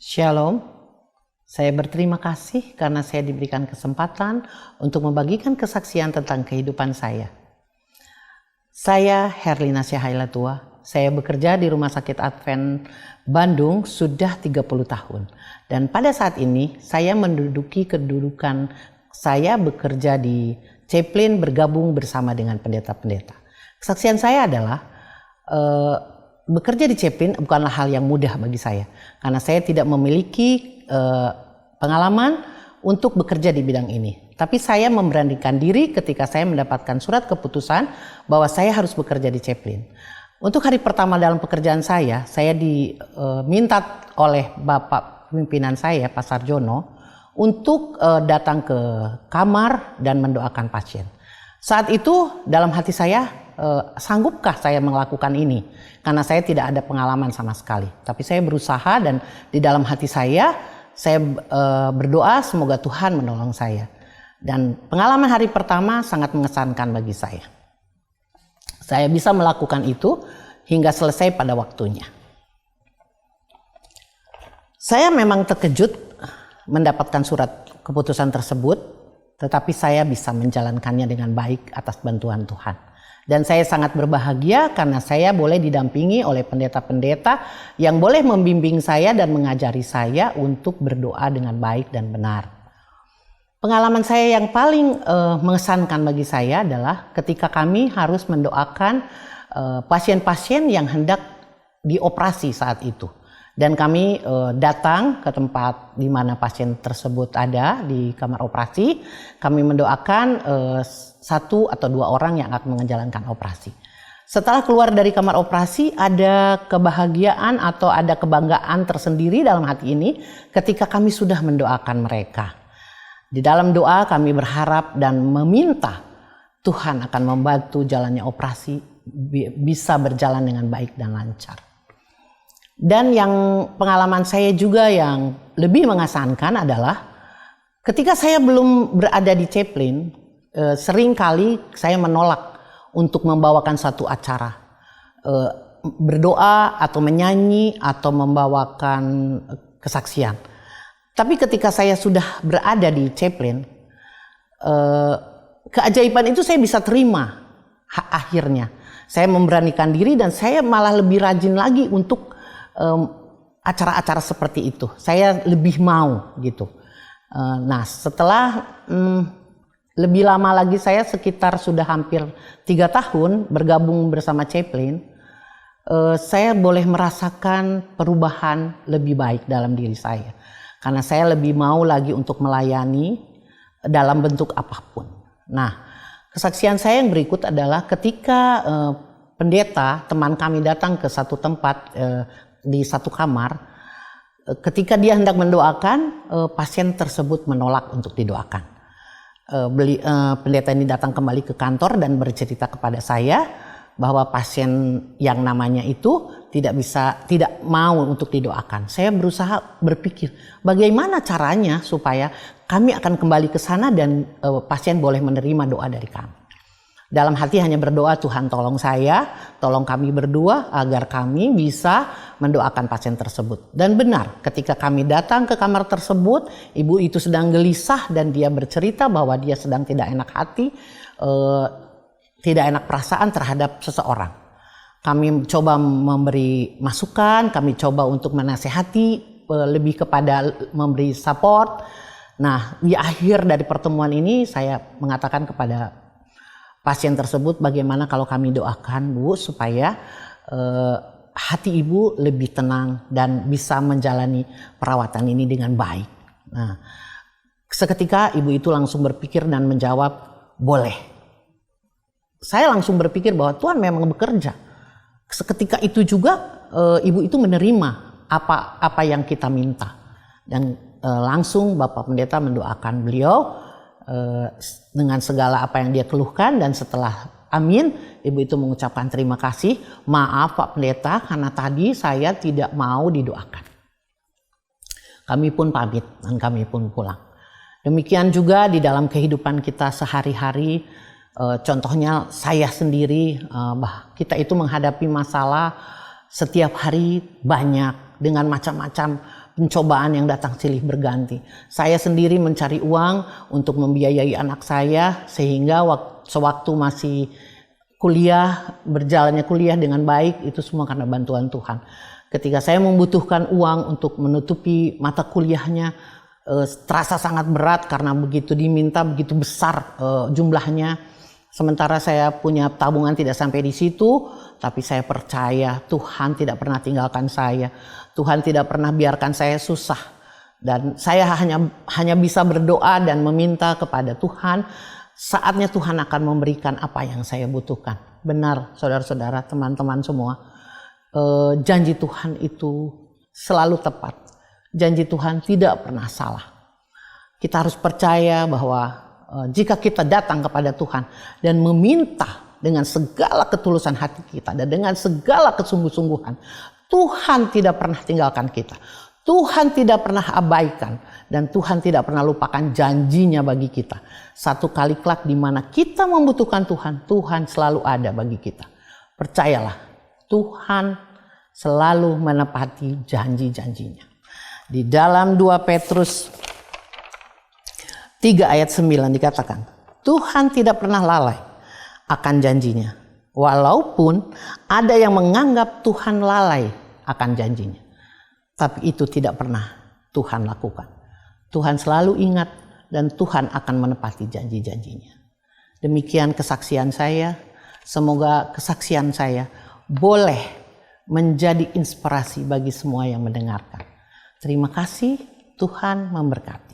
Shalom, saya berterima kasih karena saya diberikan kesempatan untuk membagikan kesaksian tentang kehidupan saya. Saya Herlina Syahailatua, saya bekerja di Rumah Sakit Advent Bandung sudah 30 tahun. Dan pada saat ini saya menduduki kedudukan saya bekerja di Chaplain bergabung bersama dengan pendeta-pendeta. Kesaksian saya adalah bekerja di Chaplain bukanlah hal yang mudah bagi saya karena saya tidak memiliki pengalaman untuk bekerja di bidang ini. Tapi saya memberanikan diri ketika saya mendapatkan surat keputusan bahwa saya harus bekerja di Chaplain. Untuk hari pertama dalam pekerjaan saya diminta oleh Bapak pimpinan saya, Pak Sarjono, untuk datang ke kamar dan mendoakan pasien. Saat itu dalam hati saya, sanggupkah saya melakukan ini? Karena saya tidak ada pengalaman sama sekali. Tapi saya berusaha dan di dalam hati saya berdoa semoga Tuhan menolong saya. Dan pengalaman hari pertama sangat mengesankan bagi saya. Saya bisa melakukan itu hingga selesai pada waktunya. Saya memang terkejut mendapatkan surat keputusan tersebut, tetapi saya bisa menjalankannya dengan baik atas bantuan Tuhan. Dan saya sangat berbahagia karena saya boleh didampingi oleh pendeta-pendeta yang boleh membimbing saya dan mengajari saya untuk berdoa dengan baik dan benar. Pengalaman saya yang paling mengesankan bagi saya adalah ketika kami harus mendoakan pasien-pasien yang hendak dioperasi saat itu. Dan kami datang ke tempat di mana pasien tersebut ada di kamar operasi. Kami mendoakan 1 atau 2 orang yang akan menjalankan operasi. Setelah keluar dari kamar operasi, ada kebahagiaan atau ada kebanggaan tersendiri dalam hati ini ketika kami sudah mendoakan mereka. Di dalam doa kami berharap dan meminta Tuhan akan membantu jalannya operasi bisa berjalan dengan baik dan lancar. Dan yang pengalaman saya juga yang lebih mengesankan adalah ketika saya belum berada di Chaplain, sering kali saya menolak untuk membawakan satu acara, berdoa atau menyanyi atau membawakan kesaksian. Tapi ketika saya sudah berada di Chaplain, keajaiban itu saya bisa terima akhirnya. Saya memberanikan diri dan saya malah lebih rajin lagi untuk acara-acara seperti itu. Saya lebih mau gitu. Nah setelah lebih lama lagi, saya sekitar sudah hampir 3 tahun bergabung bersama Chaplain, saya boleh merasakan perubahan lebih baik dalam diri saya. Karena saya lebih mau lagi untuk melayani dalam bentuk apapun. Nah, kesaksian saya yang berikut adalah ketika pendeta, teman kami datang ke satu tempat di satu kamar, ketika dia hendak mendoakan, pasien tersebut menolak untuk didoakan. Pendeta ini datang kembali ke kantor dan bercerita kepada saya bahwa pasien yang namanya itu tidak mau untuk didoakan. Saya berusaha berpikir bagaimana caranya supaya kami akan kembali ke sana dan pasien boleh menerima doa dari kami. Dalam hati hanya berdoa, Tuhan tolong saya, tolong kami berdua agar kami bisa mendoakan pasien tersebut. Dan benar, ketika kami datang ke kamar tersebut, ibu itu sedang gelisah dan dia bercerita bahwa dia sedang tidak enak hati, tidak enak perasaan terhadap seseorang. Kami coba memberi masukan, kami coba untuk menasehati, lebih kepada memberi support. Nah, di akhir dari pertemuan ini saya mengatakan kepada pasien tersebut, bagaimana kalau kami doakan Bu supaya hati ibu lebih tenang dan bisa menjalani perawatan ini dengan baik. Nah, seketika ibu itu langsung berpikir dan menjawab, boleh. Saya langsung berpikir bahwa Tuhan memang bekerja. Seketika itu juga ibu itu menerima apa yang kita minta. Dan langsung Bapak Pendeta mendoakan beliau dengan segala apa yang dia keluhkan, dan setelah amin, ibu itu mengucapkan terima kasih, maaf Pak Pendeta karena tadi saya tidak mau didoakan. Kami pun pamit dan kami pun pulang. Demikian juga di dalam kehidupan kita sehari-hari, contohnya saya sendiri, kita itu menghadapi masalah setiap hari banyak dengan macam-macam pencobaan yang datang silih berganti. Saya sendiri mencari uang untuk membiayai anak saya sehingga sewaktu masih kuliah, berjalannya kuliah dengan baik, itu semua karena bantuan Tuhan. Ketika saya membutuhkan uang untuk menutupi mata kuliahnya, terasa sangat berat karena begitu diminta begitu besar jumlahnya. Sementara saya punya tabungan tidak sampai di situ, tapi saya percaya Tuhan tidak pernah tinggalkan saya. Tuhan tidak pernah biarkan saya susah. Dan saya hanya bisa berdoa dan meminta kepada Tuhan. Saatnya Tuhan akan memberikan apa yang saya butuhkan. Benar, saudara-saudara, teman-teman semua. Janji Tuhan itu selalu tepat. Janji Tuhan tidak pernah salah. Kita harus percaya bahwa jika kita datang kepada Tuhan dan meminta dengan segala ketulusan hati kita dan dengan segala kesungguh-sungguhan, Tuhan tidak pernah tinggalkan kita. Tuhan tidak pernah abaikan dan Tuhan tidak pernah lupakan janjinya bagi kita. Satu kali kelak di mana kita membutuhkan Tuhan, Tuhan selalu ada bagi kita. Percayalah, Tuhan selalu menepati janji-janjinya. Di dalam 2 Petrus 3 ayat 9 dikatakan, Tuhan tidak pernah lalai akan janjinya. Walaupun ada yang menganggap Tuhan lalai akan janjinya. Tapi itu tidak pernah Tuhan lakukan. Tuhan selalu ingat dan Tuhan akan menepati janji-janjinya. Demikian kesaksian saya. Semoga kesaksian saya boleh menjadi inspirasi bagi semua yang mendengarkan. Terima kasih, Tuhan memberkati.